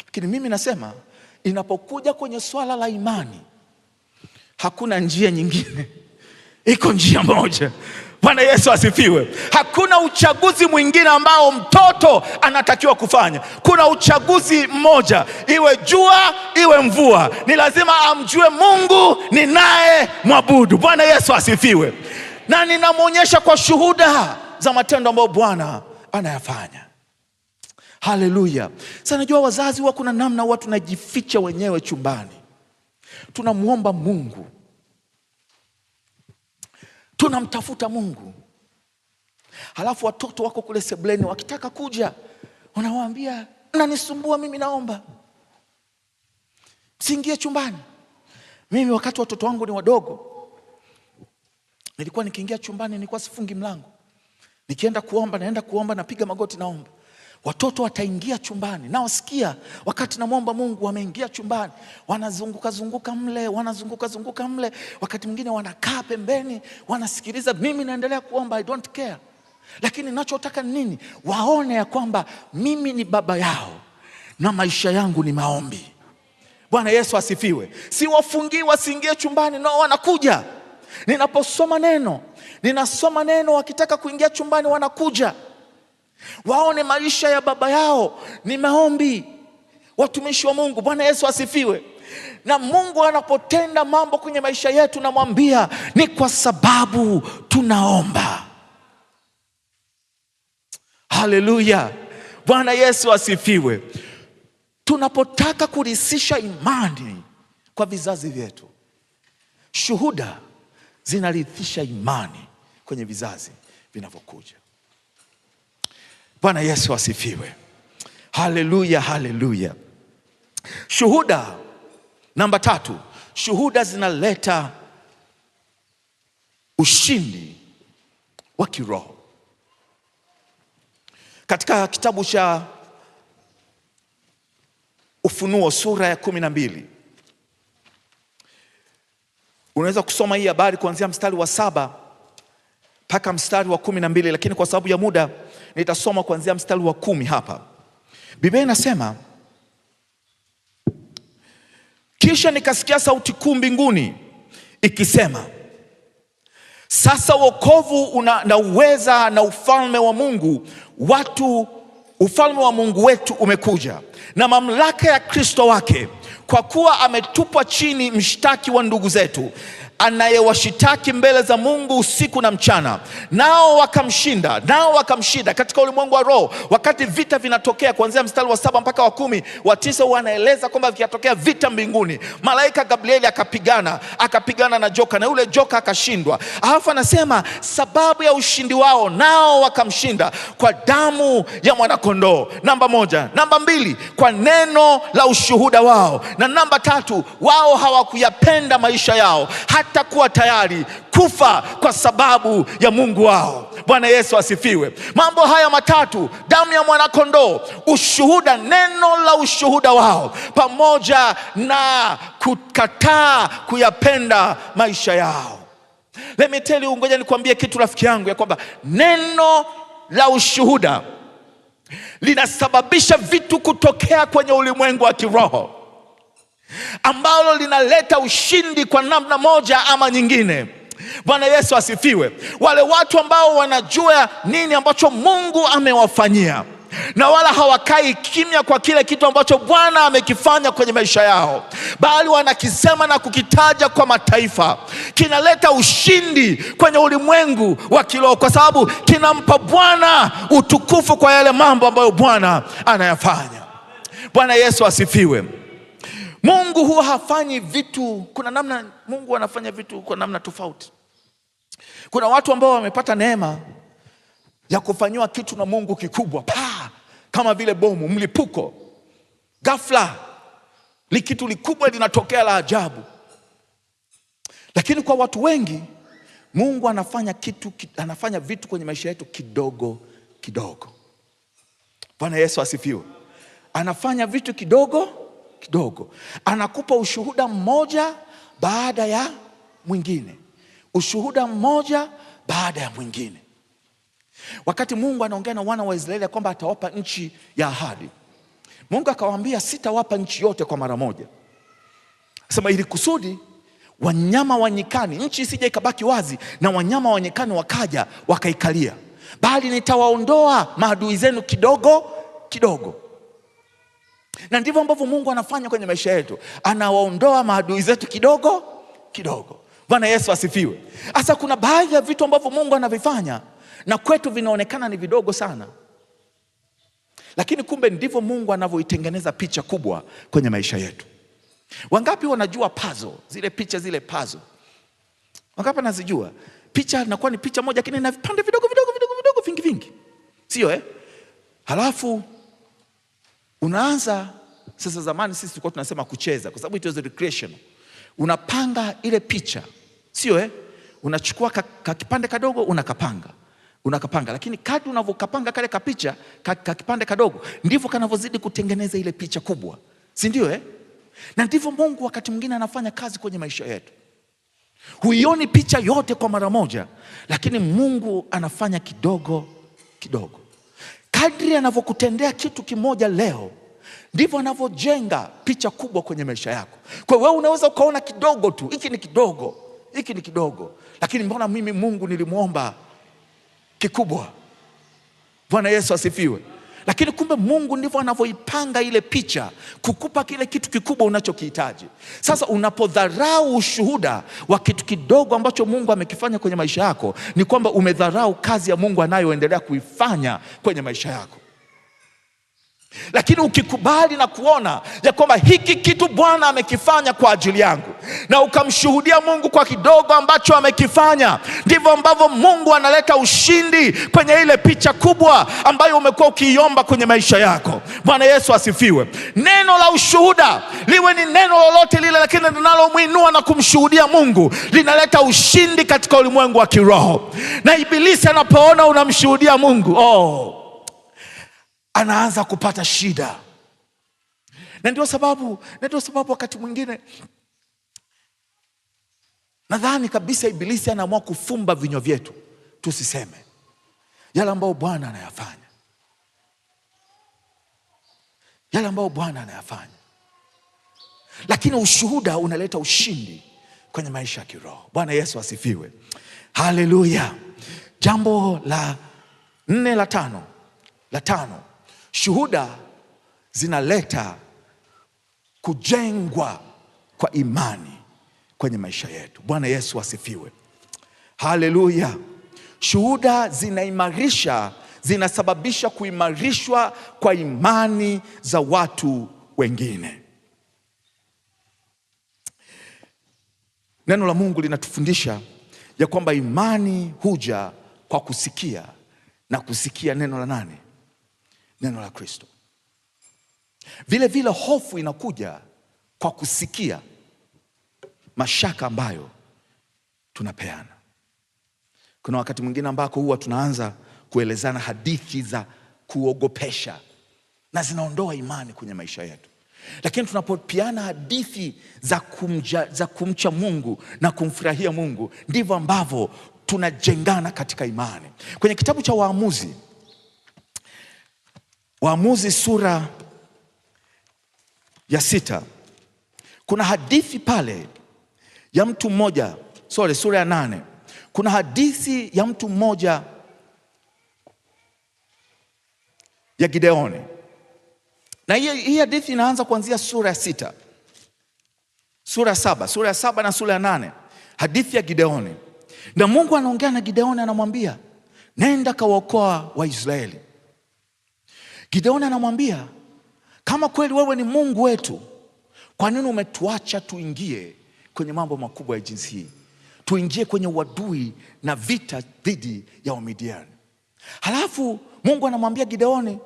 lakini mimi nasema inapokuja kwenye swala la imani, hakuna njia nyingine, iko njia moja. Bwana Yesu asifiwe. Hakuna uchaguzi mwingine ambao mtoto anatakiwa kufanya. Kuna uchaguzi mmoja, iwe jua iwe mvua, ni lazima amjue Mungu ninaye mwabudu. Bwana Yesu asifiwe. Na ninamwonyesha kwa shuhuda za matendo ambayo Bwana anayafanya. Haleluya. Sasa najua wazazi wa kuna namna watu tunajificha wenyewe chumbani, tunamuomba Mungu, tunamtafuta Mungu, halafu watoto wako kule sebuleni wakitaka kuja, unawaambia, mnanisumbua mimi, naomba siingie chumbani. Mimi wakati watoto wangu ni wadogo, nilikuwa nikiingia chumbani nilikuwa sifungi mlango. Nikienda kuomba, naenda kuomba, napiga magoti naomba. Watoto wataingia chumbani, na wasikia wakati namwomba Mungu wameingia chumbani, wanazunguka mle, wakati mwingine wanakaa pembeni wanasikiliza, mimi naendelea kuomba, I don't care. Lakini ninachotaka ni nini? Waone ya kwamba mimi ni baba yao na maisha yangu ni maombi. Bwana Yesu asifiwe. Siwafungii wasiingie chumbani, no, wanakuja. Ninaposoma neno, wakitaka kuingia chumbani wanakuja. Waone maisha ya baba yao ni maombi. Watumishi wa Mungu, Bwana Yesu asifiwe. Na Mungu anapotenda mambo kwenye maisha yetu, namwambia ni kwa sababu tunaomba. Haleluya. Bwana Yesu asifiwe. Tunapotaka kurisisha imani kwa vizazi vyetu, shuhuda zinarithisha imani kwenye vizazi vinavyokuja. Bwana Yesu asifiwe. Haleluya, haleluya. Shuhuda namba 3, shuhuda zinaleta ushindi wa kiroho. Katika kitabu cha Ufunuo sura ya 12, unaweza kusoma hii habari kuanzia mstari wa 7 mpaka mstari wa 12, lakini kwa sababu ya muda nitasoma kuanzia mstari wa 10 hapa. Biblia inasema, kisha nikasikia sauti kuu mbinguni ikisema, sasa wokovu na uweza na ufalme wa Mungu ufalme wa Mungu wetu umekuja, na mamlaka ya Kristo wake, kwa kuwa ametupwa chini mshtaki wa ndugu zetu. anayewashitaki mbele za Mungu usiku na mchana, nao wakamshinda katika ulimwengu wa roho. Wakati vita vinatokea, kuanzia mstari wa 7 mpaka wa 10, wa 9 wanaeleza kwamba vikatokea vita mbinguni, malaika Gabrieli akapigana na joka, na yule joka akashindwa. Alafu anasema sababu ya ushindi wao, nao wakamshinda kwa damu ya mwanakondoo. Namba 1. Namba 2, kwa neno la ushuhuda wao. Na namba 3, wao hawakuyapenda maisha yao hata kuwa tayari kufa kwa sababu ya Mungu wao. Bwana Yesu asifiwe. Mambo haya matatu, damu ya mwanakondoo, ushuhuda, neno la ushuhuda wao, pamoja na kukataa kuyapenda maisha yao. Let me tell you, ngoja nikwambie kitu rafiki yangu, ya kwamba neno la ushuhuda linasababisha vitu kutokea kwenye ulimwengu wa kiroho, ambalo linaleta ushindi kwa namna moja ama nyingine. Bwana Yesu asifiwe. Wale watu ambao wanajua nini ambacho Mungu amewafanyia, na wala hawakai kimya kwa kile kitu ambacho Bwana amekifanya kwenye maisha yao, bali wanakisema na kukitaja kwa mataifa, kinaleta ushindi kwenye ulimwengu wa kiroho, kwa sababu kinampa Bwana utukufu kwa yale mambo ambayo Bwana anayafanya. Bwana Yesu asifiwe. Mungu huwa hafanyi vitu, kuna namna Mungu anafanya vitu kwa namna tofauti. Kuna watu ambao wamepata neema ya kufanywa kitu na Mungu kikubwa, kama vile bomu, mlipuko, ghafla kitu likubwa linatokea la ajabu. Lakini kwa watu wengi Mungu anafanya vitu kwenye maisha yetu kidogo kidogo. Bwana Yesu asifiwe. Anafanya vitu kidogo kidogo, anakupa ushuhuda mmoja baada ya mwingine, ushuhuda mmoja baada ya mwingine. Wakati Mungu anaongea na wana wa Israeli kwamba atawapa nchi ya ahadi, Mungu akawaambia sitawapa nchi yote kwa mara moja. Sema ili kusudi wanyama wa nyikani, nchi isije ikabaki wazi na wanyama wa nyikani wakaja wakaikalia, bali nitawaondoa maadui zenu kidogo kidogo. Na ndivyo ambavyo Mungu anafanya kwenye maisha yetu, anawaondoa maadui zetu kidogo kidogo. Bwana Yesu asifiwe. Sasa kuna baadhi ya vitu ambavyo Mungu anavifanya na kwetu vinaonekana ni vidogo sana, lakini kumbe ndivyo Mungu anavyoitengeneza picha kubwa kwenye maisha yetu. Wangapi wanajua puzzle, zile picha zile puzzle? Wangapi wanazijua? Picha inakuwa ni picha moja lakini ina vipande vidogo vingi, sio Halafu unaanza sasa. Zamani sisi tulikuwa tunasema kucheza, kwa sababu it was a recreation. Unapanga ile picha, sio unachukua kipande kadogo unakapanga, lakini kadri unavyokapanga kale kapicha kipande kadogo, ndivyo kanavyozidi kutengeneza ile picha kubwa, si ndio Na ndivyo Mungu wakati mwingine anafanya kazi kwenye maisha yetu. Huioni picha yote kwa mara moja, lakini Mungu anafanya kidogo kidogo. Kadri anavyokutendea kitu kimoja leo, ndivyo anavyojenga picha kubwa kwenye maisha yako. Kwa hiyo wewe unaweza ukaona kidogo tu, hiki ni kidogo, lakini mbona mimi Mungu nilimuomba kikubwa. Bwana Yesu asifiwe. Lakini kumbe Mungu ndivyo anavyoipanga ile picha kukupa kile kitu kikubwa unachokihitaji. Sasa unapodharau ushuhuda wa kitu kidogo ambacho Mungu amekifanya kwenye maisha yako, ni kwamba umedharau kazi ya Mungu anayoendelea kuifanya kwenye maisha yako. Lakini ukikubali na kuona ya kwamba hiki kitu Bwana amekifanya kwa ajili yangu, na ukamshuhudia Mungu kwa kidogo ambacho amekifanya, ndivyo ambavyo Mungu analeta ushindi kwenye ile picha kubwa ambayo umekuwa ukiiomba kwenye maisha yako. Bwana Yesu asifiwe. Neno la ushuhuda, liwe ni neno lolote lile, lakini linalomuinua na kumshuhudia Mungu, linaleta ushindi katika ulimwengu wa kiroho. Na ibilisi anapoona unamshuhudia Mungu, anaanza kupata shida. Na ndio sababu wakati mwingine nadhani kabisa ibilisi anaamua kufumba vinywa vyetu tusiseme yale ambayo Bwana anayafanya. Lakini ushuhuda unaleta ushindi kwenye maisha ya kiroho. Bwana Yesu asifiwe. Haleluya. Jambo la 4 la tano, shuhuda zinaleta kujengwa kwa imani kwenye maisha yetu. Bwana Yesu asifiwe. Haleluya. Shuhuda zinaimarisha, zinasababisha kuimarishwa kwa imani za watu wengine. Neno la Mungu linatufundisha ya kwamba imani huja kwa kusikia, na kusikia neno la nani? Neno la Kristo. Vile vile hofu inakuja kwa kusikia mashaka ambayo tunapeana. Kuna wakati mwingine ambako huwa tunaanza kuelezana hadithi za kuogopesha na zinaondoa imani kwenye maisha yetu. Lakini tunapopiana hadithi za kumcha Mungu na kumfurahia Mungu, ndivyo ambavyo tunajengana katika imani. Kwenye kitabu cha Waamuzi sura ya 6, kuna hadithi pale ya mtu mmoja, sura ya 8. Kuna hadithi ya mtu mmoja ya Gideoni. Na hii hadithi inaanza kuanzia sura ya 6, sura ya 7 na sura ya 8. Hadithi ya Gideoni. Na Mungu anaongea na Gideoni, anamwambia nenda kawaokoa Waisraeli. Gideoni anamwambia, kama kweli wewe ni Mungu wetu, kwa nini umetuacha tuingie kwenye mambo makubwa ya jinsi hii? Tuingie kwenye uadui na vita dhidi ya Wamidiani. Halafu Mungu anamwambia Gideoni,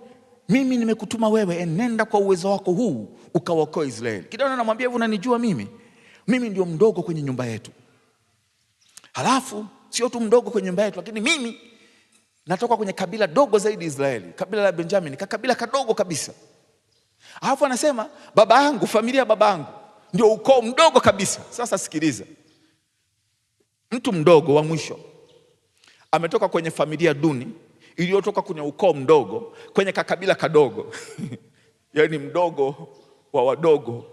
mimi nimekutuma wewe, nenda kwa uwezo wako huu ukawaokoe Israeli. Gideoni anamwambia, hivi unanijua mimi? Mimi ndio mdogo kwenye nyumba yetu. Halafu sio tu mdogo kwenye nyumba yetu, lakini mimi natoka kwenye kabila dogo zaidi Israeli, kabila la Benjamin, kabila kadogo kabisa. Halafu anasema baba yangu, familia ya baba yangu ndio ukoo mdogo kabisa. Sasa sikiliza, mtu mdogo wa mwisho ametoka kwenye familia duni iliyotoka kwenye ukoo mdogo kwenye kakabila kadogo yaani mdogo wa wadogo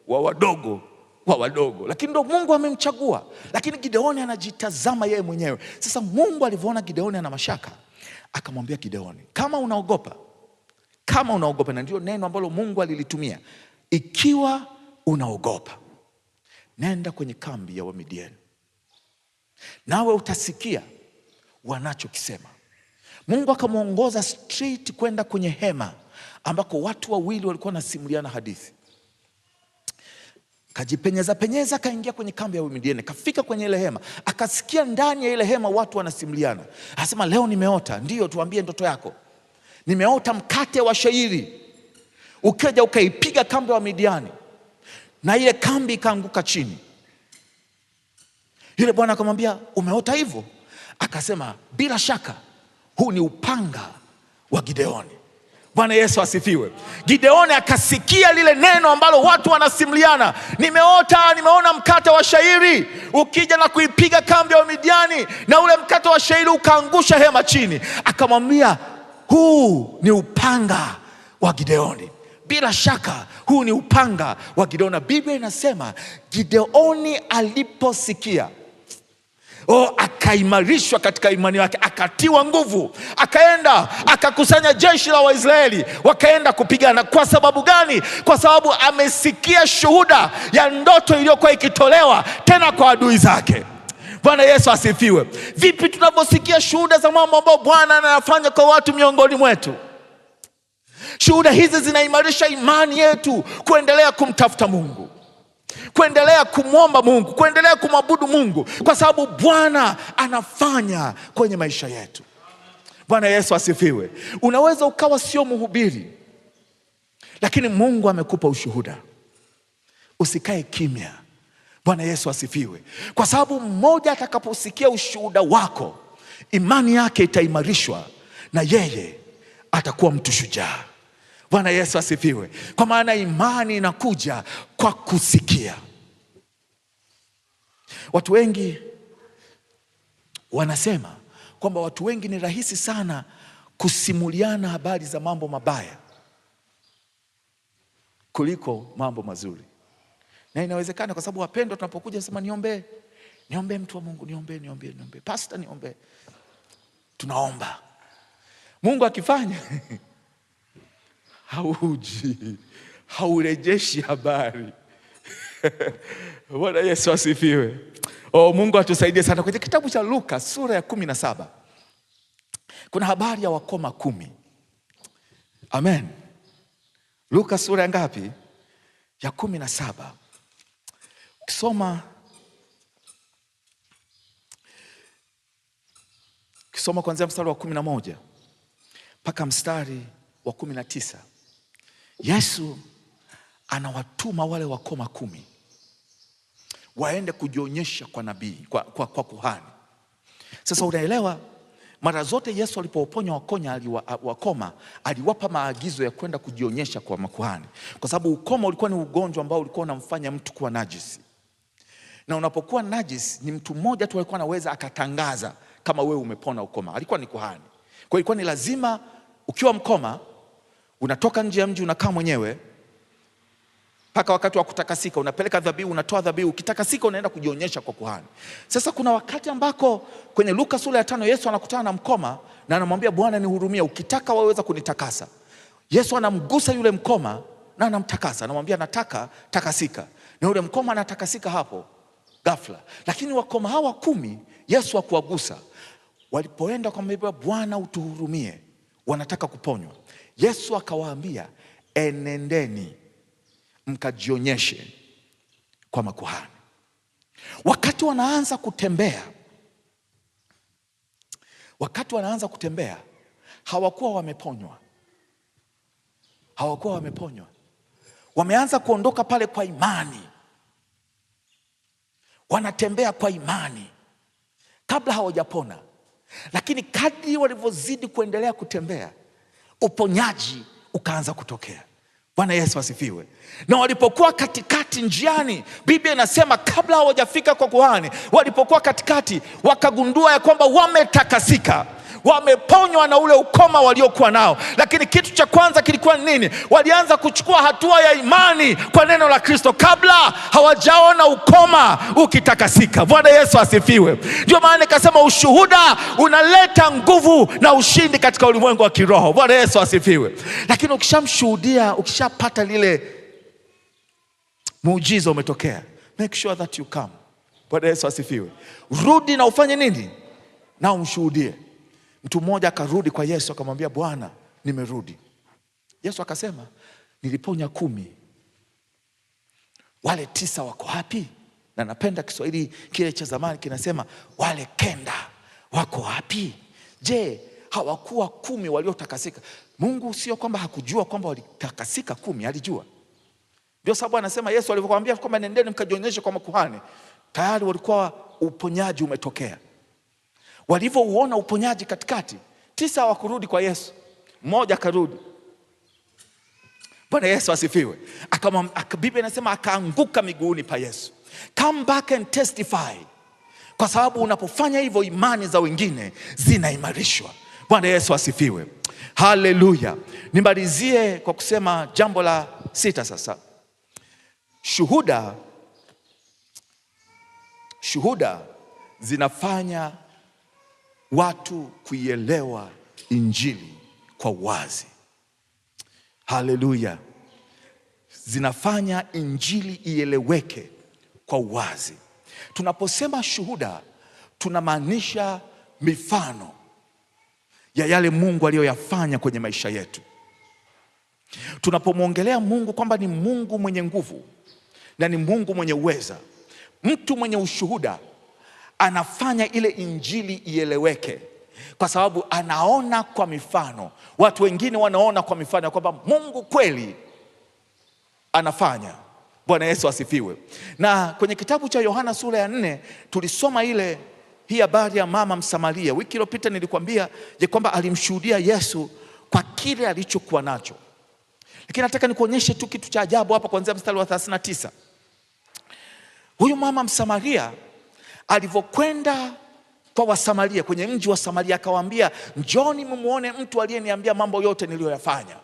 wa wadogo wa wadogo, lakini ndo Mungu amemchagua. Lakini Gideoni anajitazama yeye mwenyewe. Sasa Mungu alivyoona Gideoni ana mashaka, akamwambia Gideoni, kama unaogopa, na ndio neno ambalo Mungu alilitumia, ikiwa unaogopa, nenda kwenye kambi ya Wamidiani, nawe utasikia wanachokisema. Mungu akamwongoza straight kwenda kwenye hema ambako watu wawili walikuwa wanasimuliana hadithi. Kajipenyeza, kaingia kwenye kambi ya Wamidiani, kafika kwenye ile hema, akasikia ndani ya ile hema watu wanasimuliana. Anasema, leo nimeota. Ndio, tuambie ndoto yako. Nimeota mkate wa shayiri ukaja ukaipiga kambi ya Wamidiani na ile kambi ikaanguka chini. Yule bwana akamwambia, umeota hivyo? Akasema, bila shaka huu ni upanga wa Gideoni. Bwana Yesu asifiwe. Gideoni akasikia lile neno ambalo watu wanasimuliana, nimeona mkate wa shayiri ukija na kuipiga kambi ya Wamidiani na ule mkate wa shayiri ukaangusha hema chini. Akamwambia, huu ni upanga wa Gideoni. Bila shaka huu ni upanga wa Gideoni. Biblia inasema Gideoni aliposikia, akaimarishwa katika imani yake, akatiwa nguvu, akaenda akakusanya jeshi la Waisraeli, wakaenda kupigana. Kwa sababu gani? Kwa sababu amesikia shuhuda ya ndoto iliyokuwa ikitolewa tena kwa adui zake. Bwana Yesu asifiwe. Vipi tunaposikia shuhuda za mambo ambayo Bwana anayafanya kwa watu miongoni mwetu? Shuhuda hizi zinaimarisha imani yetu kuendelea kumtafuta Mungu, kuendelea kumwomba Mungu, kuendelea kumwabudu Mungu, kwa sababu Bwana anafanya kwenye maisha yetu. Bwana Yesu asifiwe. Unaweza ukawa sio mhubiri, lakini Mungu amekupa ushuhuda. Usikae kimya. Bwana Yesu asifiwe. Kwa sababu mmoja atakaposikia ushuhuda wako, imani yake itaimarishwa na yeye atakuwa mtu shujaa. Bwana Yesu asifiwe. Kwa maana imani inakuja kwa kusikia. Watu wengi wanasema kwamba watu wengi ni rahisi sana kusimuliana habari za mambo mabaya kuliko mambo mazuri. Na inawezekana kwa sababu wapendwa, tunapokuja sema niombe mtu wa Mungu, niombe pastor, niombe. Tunaomba. Mungu akifanya hauji, haurejeshi habari Bwana Yesu asifiwe. Oh, Mungu atusaidie sana. Kwenye kitabu cha Luka sura ya 17 kuna habari ya wakoma 10. Amen. Luka sura ya ngapi? Ya 17. Ukisoma kuanzia mstari wa 11 mpaka mstari wa 19, Yesu anawatuma wale wakoma 10 waende kujionyesha kwa nabii, kwa kuhani. Sasa unaelewa, mara zote Yesu alipowaponya wakoma aliwapa maagizo ya kwenda kujionyesha kwa makuhani, kwa sababu ukoma ulikuwa ni ugonjwa ambao ulikuwa unamfanya mtu kuwa najisi, na unapokuwa najisi ni mtu mmoja tu alikuwa anaweza akatangaza kama wewe umepona ukoma, alikuwa ni kuhani. Kwa hiyo ilikuwa ni lazima ukiwa mkoma unatoka nje ya mji, unakaa mwenyewe mpaka wakati wa kutakasika, unapeleka dhabihu, unatoa dhabihu, ukitakasika unaenda kujionyesha kwa kuhani. Sasa kuna wakati ambako kwenye Luka sura ya 5 Yesu anakutana na mkoma na anamwambia, Bwana nihurumia, ukitaka waweza kunitakasa. Yesu anamgusa yule mkoma na anamtakasa, anamwambia nataka takasika, na yule mkoma anatakasika hapo ghafla. Lakini wakoma hawa 10 Yesu hakuwagusa. Walipoenda kumwambia Bwana utuhurumie, wanataka kuponywa, Yesu akawaambia, enendeni mkajionyeshe kwa makuhani. Wakati wanaanza kutembea, hawakuwa wameponywa. Wameanza kuondoka pale kwa imani, wanatembea kwa imani kabla hawajapona. Lakini kadri walivyozidi kuendelea kutembea, uponyaji ukaanza kutokea. Bwana Yesu asifiwe. Na walipokuwa katikati njiani, Biblia inasema kabla hawajafika kwa kuhani, walipokuwa katikati wakagundua ya kwamba wametakasika, wameponywa na ule ukoma waliokuwa nao. Lakini kitu cha kwanza kilikuwa nini? Walianza kuchukua hatua ya imani kwa neno la Kristo kabla hawajaona ukoma ukitakasika. Bwana Yesu asifiwe. Ndio maana nikasema ushuhuda unaleta nguvu na ushindi katika ulimwengu wa kiroho. Bwana Yesu asifiwe. Lakini ukishamshuhudia, ukishapata lile muujiza umetokea, make sure that you come. Bwana Yesu asifiwe. Rudi na ufanye nini? Na umshuhudie. Mtu mmoja akarudi kwa Yesu akamwambia, Bwana nimerudi. Yesu akasema, niliponya 10, wale 9 wako wapi? Na napenda Kiswahili kile cha zamani kinasema, wale 9 wako wapi? Je, hawakuwa 10 waliotakasika? Mungu sio kwamba hakujua kwamba walitakasika 10, alijua. Ndio sababu anasema Yesu alivyokuambia kwamba nendeni mkajionyeshe kwa makuhani, tayari walikuwa uponyaji umetokea. Walivyouona uponyaji katikati, 9 hawakurudi kwa Yesu, 1 akarudi. Bwana Yesu asifiwe. Biblia inasema akaanguka miguuni pa Yesu. Come back and testify. Kwa sababu unapofanya hivyo, imani za wengine zinaimarishwa. Bwana Yesu asifiwe. Haleluya. Nimalizie kwa kusema jambo la 6 sasa. Shuhuda zinafanya watu kuielewa injili kwa wazi. Haleluya. Zinafanya injili ieleweke kwa wazi. Tunaposema shuhuda, tunamaanisha mifano ya yale Mungu aliyoyafanya kwenye maisha yetu. Tunapomwongelea Mungu kwamba ni Mungu mwenye nguvu na ni Mungu mwenye uweza, mtu mwenye ushuhuda anafanya ile injili ieleweke, kwa sababu anaona kwa mifano. Watu wengine wanaona kwa mifano kwamba Mungu kweli anafanya. Bwana Yesu asifiwe. Na kwenye kitabu cha Yohana sura ya 4 tulisoma hii habari ya mama Msamaria. Wiki iliyopita nilikwambia kwamba alimshuhudia Yesu kwa kile alichokuwa nacho. Lakini nataka nikuonyeshe tu kitu cha ajabu hapa kuanzia mstari wa 39. Huyu mama Msamaria alivyokwenda kwa Wasamaria kwenye mji wa Samaria, akawaambia, njoni mmuone mtu aliyeniambia mambo yote niliyoyafanya.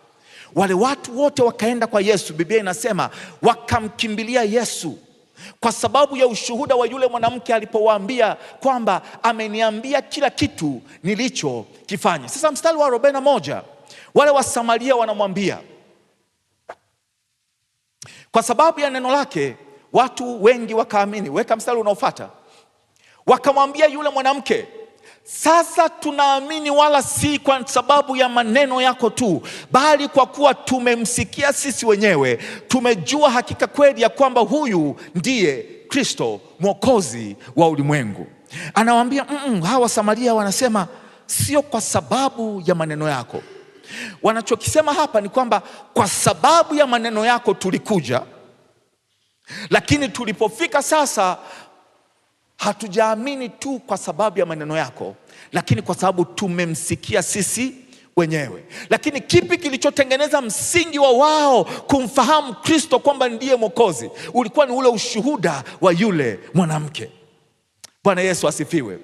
Wale watu wote wakaenda kwa Yesu. Biblia inasema wakamkimbilia Yesu kwa sababu ya ushuhuda wa yule mwanamke alipowaambia kwamba ameniambia kila kitu nilichokifanya. Sasa mstari wa 41, wale wa Samaria wanamwambia, kwa sababu ya neno lake watu wengi wakaamini. Weka mstari unaofuata. Wakamwambia yule mwanamke, sasa tunaamini, wala si kwa sababu ya maneno yako tu, bali kwa kuwa tumemsikia sisi wenyewe, tumejua hakika kweli ya kwamba huyu ndiye Kristo, Mwokozi wa ulimwengu. Anawaambia hawa Samaria wanasema sio kwa sababu ya maneno yako. Wanachokisema hapa ni kwamba kwa sababu ya maneno yako tulikuja, lakini tulipofika sasa hatujaamini tu kwa sababu ya maneno yako, lakini kwa sababu tumemsikia sisi wenyewe. Lakini kipi kilichotengeneza msingi wa wao kumfahamu Kristo kwamba ndiye Mwokozi? Ulikuwa ni ule ushuhuda wa yule mwanamke. Bwana Yesu asifiwe.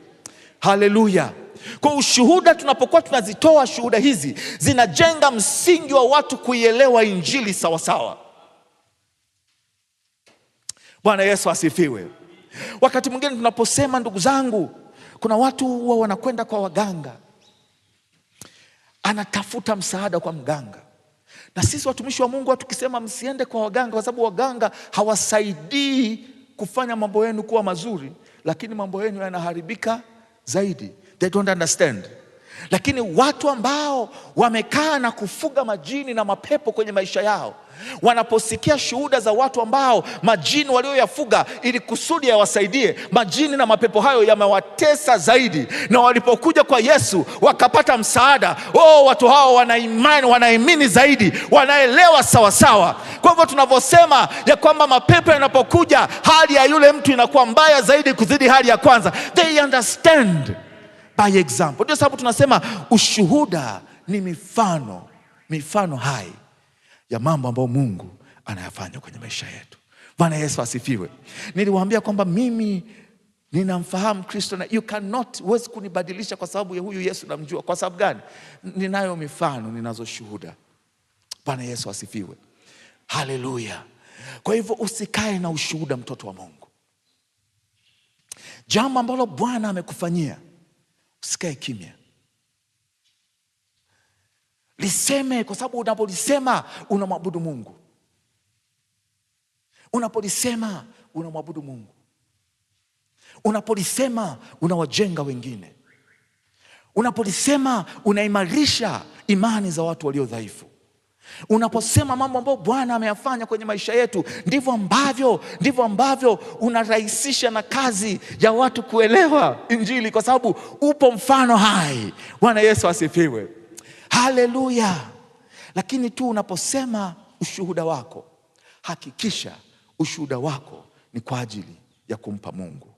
Haleluya. Kwa ushuhuda, tunapokuwa tunazitoa shuhuda hizi, zinajenga msingi wa watu kuielewa injili sawa sawa. Bwana Yesu asifiwe. Wakati mwingine tunaposema, ndugu zangu, kuna watu huwa wanakwenda kwa waganga, anatafuta msaada kwa mganga. Na sisi watumishi wa Mungu tukisema msiende kwa waganga, kwa sababu waganga hawasaidii kufanya mambo yenu kuwa mazuri, lakini mambo yenu yanaharibika zaidi. They don't understand. Lakini watu ambao wamekaa na kufuga majini na mapepo kwenye maisha yao, wanaposikia shuhuda za watu ambao majini walioyafuga ili kusudi yawasaidie, majini na mapepo hayo yamewatesa zaidi, na walipokuja kwa Yesu wakapata msaada, watu hao wana imani, wanaamini zaidi, wanaelewa sawa sawa. Kwa hivyo tunavyosema ya kwamba mapepo yanapokuja, hali ya yule mtu inakuwa mbaya zaidi kuzidi hali ya kwanza. They understand by example. Ndio sababu tunasema ushuhuda ni mifano hai ya mambo ambayo Mungu anayafanya kwenye maisha yetu. Bwana Yesu asifiwe. Niliwaambia kwamba mimi ninamfahamu Kristo, na huwezi kunibadilisha kwa sababu ya huyu Yesu namjua. Kwa sababu gani? Ninayo mifano, ninazo shuhuda. Bwana Yesu asifiwe. Haleluya. Kwa hivyo usikae na ushuhuda, mtoto wa Mungu. Jambo ambalo Bwana amekufanyia, usikae kimya. Liseme, kwa sababu unapolisema unamwabudu Mungu. Unapolisema unamwabudu Mungu. Unapolisema unawajenga wengine. Unapolisema unaimarisha imani za watu walio dhaifu. Unaposema mambo ambayo Bwana ameyafanya kwenye maisha yetu, ndivyo ambavyo unarahisisha na kazi ya watu kuelewa injili, kwa sababu upo mfano hai. Bwana Yesu asifiwe. Haleluya. Lakini tu unaposema ushuhuda wako, hakikisha ushuhuda wako ni kwa ajili ya kumpa Mungu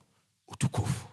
utukufu.